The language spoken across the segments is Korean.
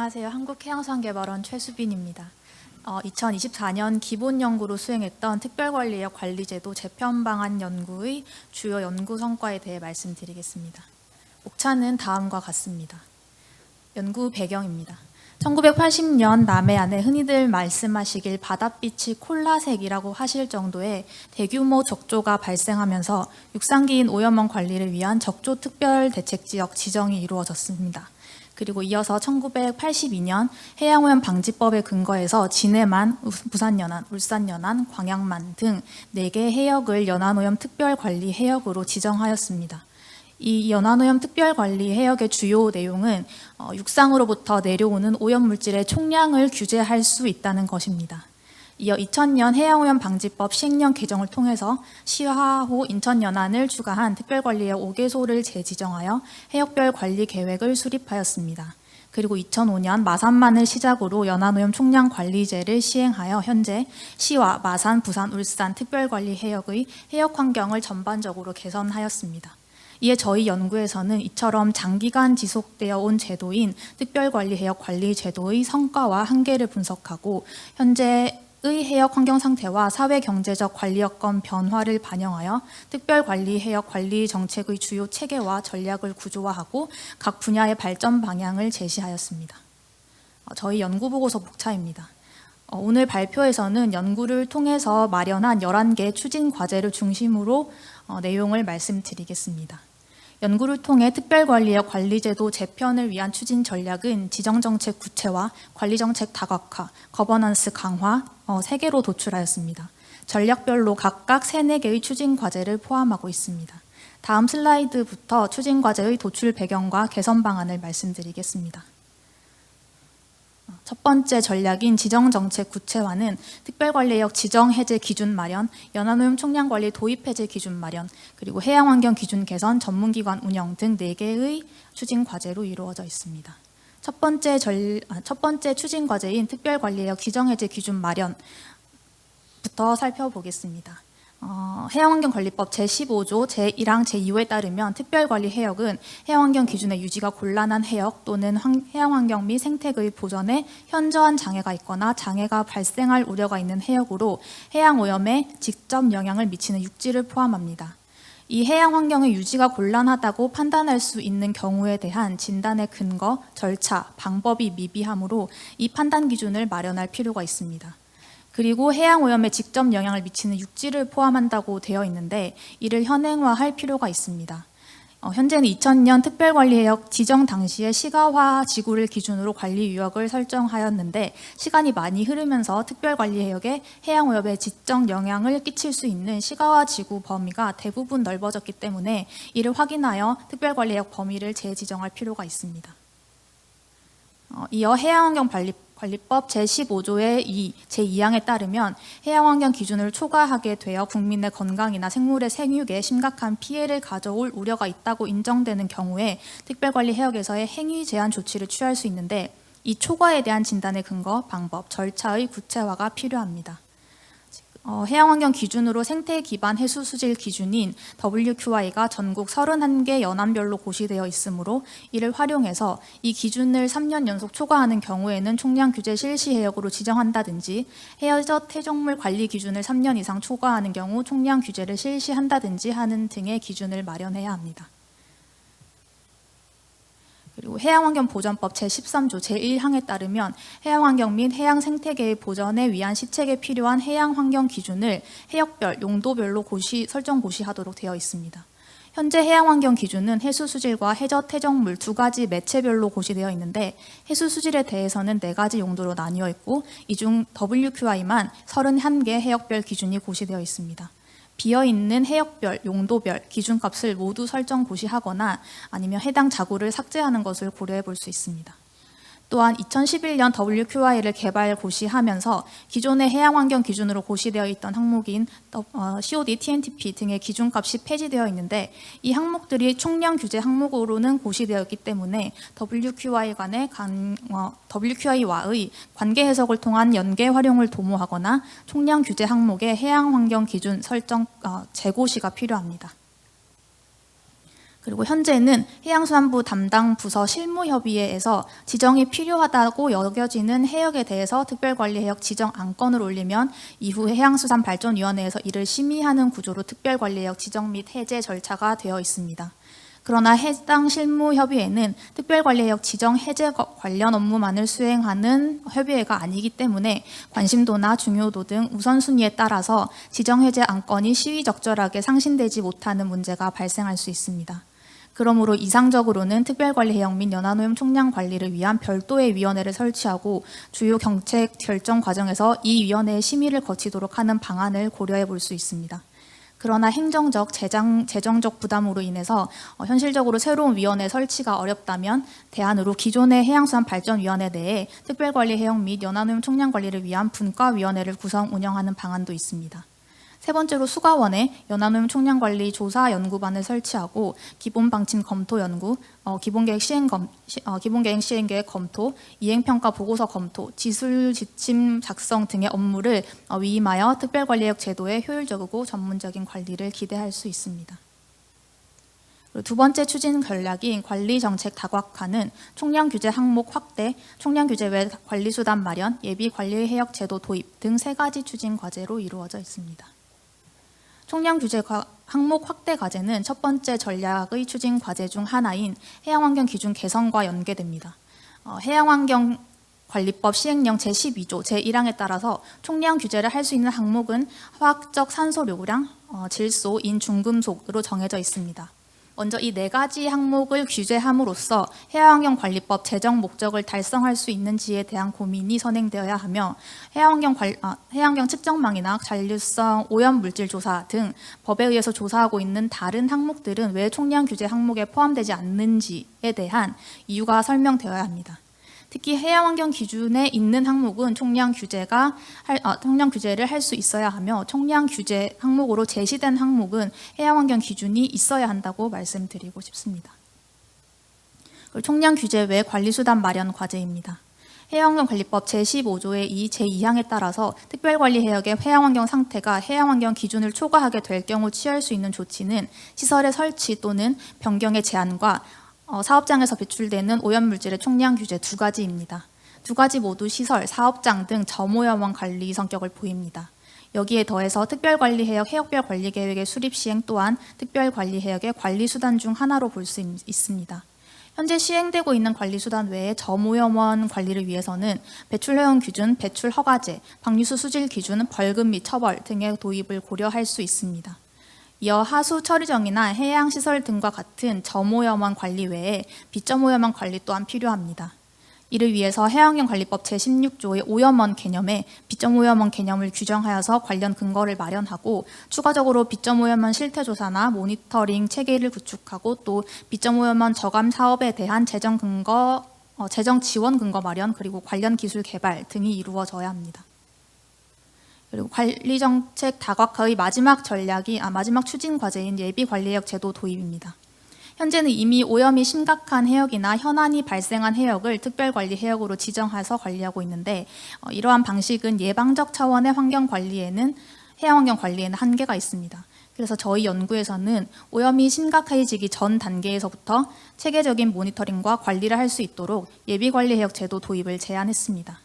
안녕하세요. 한국해양수산개발원 최수빈입니다. 2024년 기본연구로 수행했던 특별관리역 관리제도 재편 방안 연구의 주요 연구 성과에 대해 말씀드리겠습니다. 목차는 다음과 같습니다. 연구 배경입니다. 1980년 남해안에 흔히들 말씀하시길 바닷빛이 콜라색이라고 하실 정도의 대규모 적조가 발생하면서 육상기인 오염원 관리를 위한 적조 특별대책지역 지정이 이루어졌습니다. 그리고 이어서 1982년 해양오염 방지법에 근거해서 진해만, 부산연안, 울산연안, 광양만 등 4개 해역을 연안오염 특별관리 해역으로 지정하였습니다. 이 연안오염 특별관리 해역의 주요 내용은 육상으로부터 내려오는 오염물질의 총량을 규제할 수 있다는 것입니다. 이어 2000년 해양오염 방지법 시행령 개정을 통해서 시화호 인천연안을 추가한 특별관리역 5개소를 재지정하여 해역별 관리 계획을 수립하였습니다. 그리고 2005년 마산만을 시작으로 연안오염 총량 관리제를 시행하여 현재 시와 마산, 부산, 울산 특별관리 해역의 해역 환경을 전반적으로 개선하였습니다. 이에 저희 연구에서는 이처럼 장기간 지속되어 온 제도인 특별관리해역 관리제도의 성과와 한계를 분석하고 현재의 해역 환경 상태와 사회경제적 관리 여건 변화를 반영하여 특별관리해역 관리 정책의 주요 체계와 전략을 구조화하고 각 분야의 발전 방향을 제시하였습니다. 저희 연구보고서 목차입니다. 오늘 발표에서는 연구를 통해서 마련한 11개 추진 과제를 중심으로 내용을 말씀드리겠습니다. 연구를 통해 특별관리역 관리제도 재편을 위한 추진 전략은 지정정책 구체화, 관리정책 다각화, 거버넌스 강화 3개로 도출하였습니다. 전략별로 각각 3, 4개의 추진 과제를 포함하고 있습니다. 다음 슬라이드부터 추진 과제의 도출 배경과 개선 방안을 말씀드리겠습니다. 첫 번째 전략인 지정정책 구체화는 특별관리역 지정해제 기준 마련, 연안오염 총량관리 도입해제 기준 마련, 그리고 해양환경 기준 개선, 전문기관 운영 등 4개의 추진 과제로 이루어져 있습니다. 첫 번째 추진 과제인 특별관리역 지정해제 기준 마련부터 살펴보겠습니다. 해양환경관리법 제15조 제1항 제2호에 따르면 특별관리해역은 해양환경 기준의 유지가 곤란한 해역 또는 해양환경 및 생태계의 보전에 현저한 장애가 있거나 장애가 발생할 우려가 있는 해역으로 해양오염에 직접 영향을 미치는 육지를 포함합니다. 이 해양환경의 유지가 곤란하다고 판단할 수 있는 경우에 대한 진단의 근거, 절차, 방법이 미비하므로 이 판단 기준을 마련할 필요가 있습니다. 그리고 해양오염에 직접 영향을 미치는 육지를 포함한다고 되어 있는데 이를 현행화할 필요가 있습니다. 현재는 2000년 특별관리해역 지정 당시에 시가화 지구를 기준으로 관리 유역을 설정하였는데 시간이 많이 흐르면서 특별관리해역에 해양오염에 직접 영향을 끼칠 수 있는 시가화 지구 범위가 대부분 넓어졌기 때문에 이를 확인하여 특별관리해역 범위를 재지정할 필요가 있습니다. 이어 해양환경관리법 제15조의 제2항에 따르면 해양환경 기준을 초과하게 되어 국민의 건강이나 생물의 생육에 심각한 피해를 가져올 우려가 있다고 인정되는 경우에 특별관리해역에서의 행위 제한 조치를 취할 수 있는데 이 초과에 대한 진단의 근거, 방법, 절차의 구체화가 필요합니다. 해양환경 기준으로 생태 기반 해수 수질 기준인 WQI가 전국 31개 연안별로 고시되어 있으므로 이를 활용해서 이 기준을 3년 연속 초과하는 경우에는 총량 규제 실시 해역으로 지정한다든지 해저트 해적물 관리 기준을 3년 이상 초과하는 경우 총량 규제를 실시한다든지 하는 등의 기준을 마련해야 합니다. 그리고 해양환경보전법 제13조 제1항에 따르면 해양환경 및 해양생태계의 보전에 위한 시책에 필요한 해양환경 기준을 해역별, 용도별로 설정 고시하도록 되어 있습니다. 현재 해양환경 기준은 해수수질과 해저트 해적물 2가지 매체별로 고시되어 있는데 해수수질에 대해서는 4가지 용도로 나뉘어 있고 이 중 WQI만 31개 해역별 기준이 고시되어 있습니다. 비어있는 해역별, 용도별, 기준값을 모두 설정 고시하거나 아니면 해당 자구를 삭제하는 것을 고려해 볼 수 있습니다. 또한 2011년 WQI를 개발 고시하면서 기존의 해양환경 기준으로 고시되어 있던 항목인 COD, TNTP 등의 기준값이 폐지되어 있는데 이 항목들이 총량 규제 항목으로는 고시되어 있기 때문에 WQI와의 관계 해석을 통한 연계 활용을 도모하거나 총량 규제 항목의 해양환경 기준 설정 재고시가 필요합니다. 그리고 현재는 해양수산부 담당 부서 실무협의회에서 지정이 필요하다고 여겨지는 해역에 대해서 특별관리해역 지정 안건을 올리면 이후 해양수산발전위원회에서 이를 심의하는 구조로 특별관리해역 지정 및 해제 절차가 되어 있습니다. 그러나 해당 실무협의회는 특별관리해역 지정 해제 관련 업무만을 수행하는 협의회가 아니기 때문에 관심도나 중요도 등 우선순위에 따라서 지정 해제 안건이 시의적절하게 상신되지 못하는 문제가 발생할 수 있습니다. 그러므로 이상적으로는 특별관리해역 및 연안오염 총량 관리를 위한 별도의 위원회를 설치하고 주요 정책 결정 과정에서 이 위원회의 심의를 거치도록 하는 방안을 고려해 볼 수 있습니다. 그러나 행정적, 재정적 부담으로 인해서 현실적으로 새로운 위원회 설치가 어렵다면 대안으로 기존의 해양수산발전위원회 내에 특별관리해역 및 연안오염 총량 관리를 위한 분과위원회를 구성 운영하는 방안도 있습니다. 세 번째로 수가원에 연안오염 총량 관리 조사 연구반을 설치하고 기본 방침 검토 연구, 기본계획 시행계획 검토, 이행평가 보고서 검토, 지술 지침 작성 등의 업무를 위임하여 특별관리해역 제도의 효율적이고 전문적인 관리를 기대할 수 있습니다. 두 번째 추진 전략인 관리정책 다각화는 총량 규제 항목 확대, 총량 규제 외 관리수단 마련, 예비 관리해역 제도 도입 등 세 가지 추진 과제로 이루어져 있습니다. 총량 규제 항목 확대 과제는 첫 번째 전략의 추진 과제 중 하나인 해양환경 기준 개선과 연계됩니다. 해양환경관리법 시행령 제12조 제1항에 따라서 총량 규제를 할 수 있는 항목은 화학적 산소료량, 질소, 인, 중금속으로 정해져 있습니다. 먼저 이 네 가지 항목을 규제함으로써 해양환경관리법 제정 목적을 달성할 수 있는지에 대한 고민이 선행되어야 하며 해양환경 측정망이나 잔류성 오염물질 조사 등 법에 의해서 조사하고 있는 다른 항목들은 왜 총량 규제 항목에 포함되지 않는지에 대한 이유가 설명되어야 합니다. 특히 해양환경 기준에 있는 항목은 총량 규제를 할 수 있어야 하며 총량 규제 항목으로 제시된 항목은 해양환경 기준이 있어야 한다고 말씀드리고 싶습니다. 총량 규제 외 관리수단 마련 과제입니다. 해양환경관리법 제15조의 2, 제2항에 따라서 특별관리해역의 해양환경 상태가 해양환경 기준을 초과하게 될 경우 취할 수 있는 조치는 시설의 설치 또는 변경의 제한과 사업장에서 배출되는 오염물질의 총량 규제 두 가지입니다. 두 가지 모두 시설, 사업장 등 저오염원 관리 성격을 보입니다. 여기에 더해서 특별관리해역 해역별 관리계획의 수립 시행 또한 특별관리해역의 관리수단 중 하나로 볼 수 있습니다. 현재 시행되고 있는 관리수단 외에 저오염원 관리를 위해서는 배출해용 기준, 배출 허가제, 방류수 수질 기준, 벌금 및 처벌 등의 도입을 고려할 수 있습니다. 이어 하수 처리정이나 해양시설 등과 같은 저오염원 관리 외에 비저오염원 관리 또한 필요합니다. 이를 위해서 해양환경관리법 제16조의 오염원 개념에 비저오염원 개념을 규정하여서 관련 근거를 마련하고 추가적으로 비저오염원 실태조사나 모니터링 체계를 구축하고 또 비저오염원 저감 사업에 대한 재정 지원 근거 마련 그리고 관련 기술 개발 등이 이루어져야 합니다. 그리고 관리정책 다각화의 마지막 추진 과제인 예비관리해역 제도 도입입니다. 현재는 이미 오염이 심각한 해역이나 현안이 발생한 해역을 특별관리해역으로 지정해서 관리하고 있는데 이러한 방식은 예방적 차원의 해양환경관리에는 한계가 있습니다. 그래서 저희 연구에서는 오염이 심각해지기 전 단계에서부터 체계적인 모니터링과 관리를 할 수 있도록 예비관리해역 제도 도입을 제안했습니다.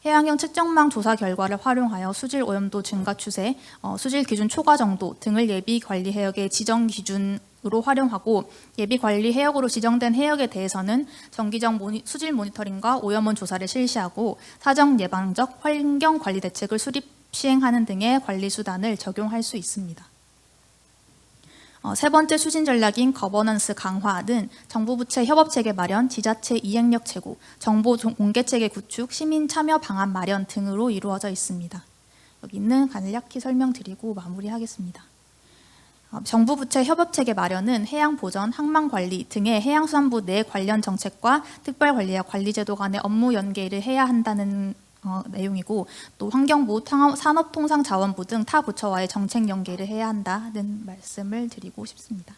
해양환경 측정망 조사 결과를 활용하여 수질 오염도 증가 추세, 수질 기준 초과 정도 등을 예비관리해역의 지정 기준으로 활용하고 예비관리해역으로 지정된 해역에 대해서는 정기적 수질 모니터링과 오염원 조사를 실시하고 사정 예방적 환경관리 대책을 수립 시행하는 등의 관리 수단을 적용할 수 있습니다. 세 번째 추진 전략인 거버넌스 강화는 정부 부처 협업체계 마련, 지자체 이행력 제고, 정보 공개체계 구축, 시민 참여 방안 마련 등으로 이루어져 있습니다. 여기 있는 간략히 설명드리고 마무리하겠습니다. 정부 부처 협업체계 마련은 해양보전, 항만관리 등의 해양수산부 내 관련 정책과 특별관리와 관리제도 간의 업무 연계를 해야 한다는 내용이고 또 환경부, 산업통상자원부 등 타 부처와의 정책 연계를 해야 한다는 말씀을 드리고 싶습니다.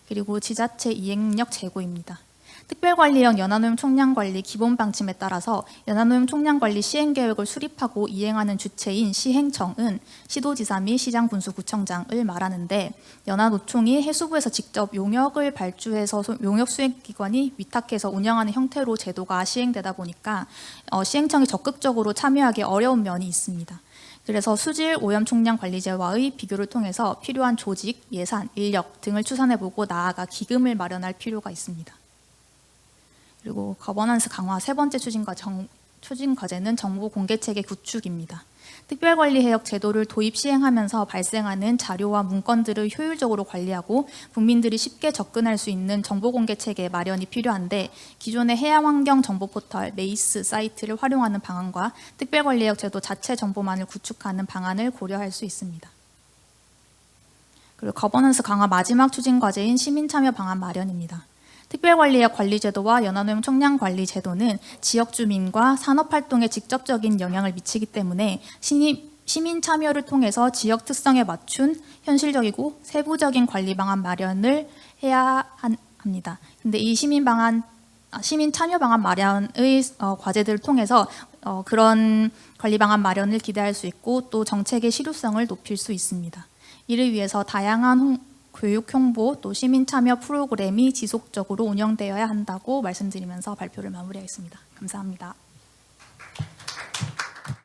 그리고 지자체 이행력 제고입니다. 특별관리형 연화노용 총량관리 기본 방침에 따라서 연화노용 총량관리 시행계획을 수립하고 이행하는 주체인 시행청은 시도지사 및 시장군수구청장을 말하는데, 연화노총이 해수부에서 직접 용역을 발주해서 용역 수행기관이 위탁해서 운영하는 형태로 제도가 시행되다 보니까 시행청이 적극적으로 참여하기 어려운 면이 있습니다. 그래서 수질 오염 총량 관리제와의 비교를 통해서 필요한 조직, 예산, 인력 등을 추산해보고 나아가 기금을 마련할 필요가 있습니다. 그리고 거버넌스 강화 세 번째 추진 과제는 정보 공개 체계 구축입니다. 특별관리 해역 제도를 도입 시행하면서 발생하는 자료와 문건들을 효율적으로 관리하고 국민들이 쉽게 접근할 수 있는 정보 공개 체계 마련이 필요한데, 기존의 해양환경 정보 포털 메이스 사이트를 활용하는 방안과 특별관리 해역 제도 자체 정보만을 구축하는 방안을 고려할 수 있습니다. 그리고 거버넌스 강화 마지막 추진 과제인 시민 참여 방안 마련입니다. 특별관리해역 관리제도와 연화노용 총량관리 제도는 지역 주민과 산업활동에 직접적인 영향을 미치기 때문에 시민 참여를 통해서 지역 특성에 맞춘 현실적이고 세부적인 관리 방안 마련을 해야 합니다. 근데 이 시민 참여 방안 마련의 과제들을 통해서 그런 관리 방안 마련을 기대할 수 있고, 또 정책의 실효성을 높일 수 있습니다. 이를 위해서 다양한 교육 홍보 또 시민 참여 프로그램이 지속적으로 운영되어야 한다고 말씀드리면서 발표를 마무리하겠습니다. 감사합니다.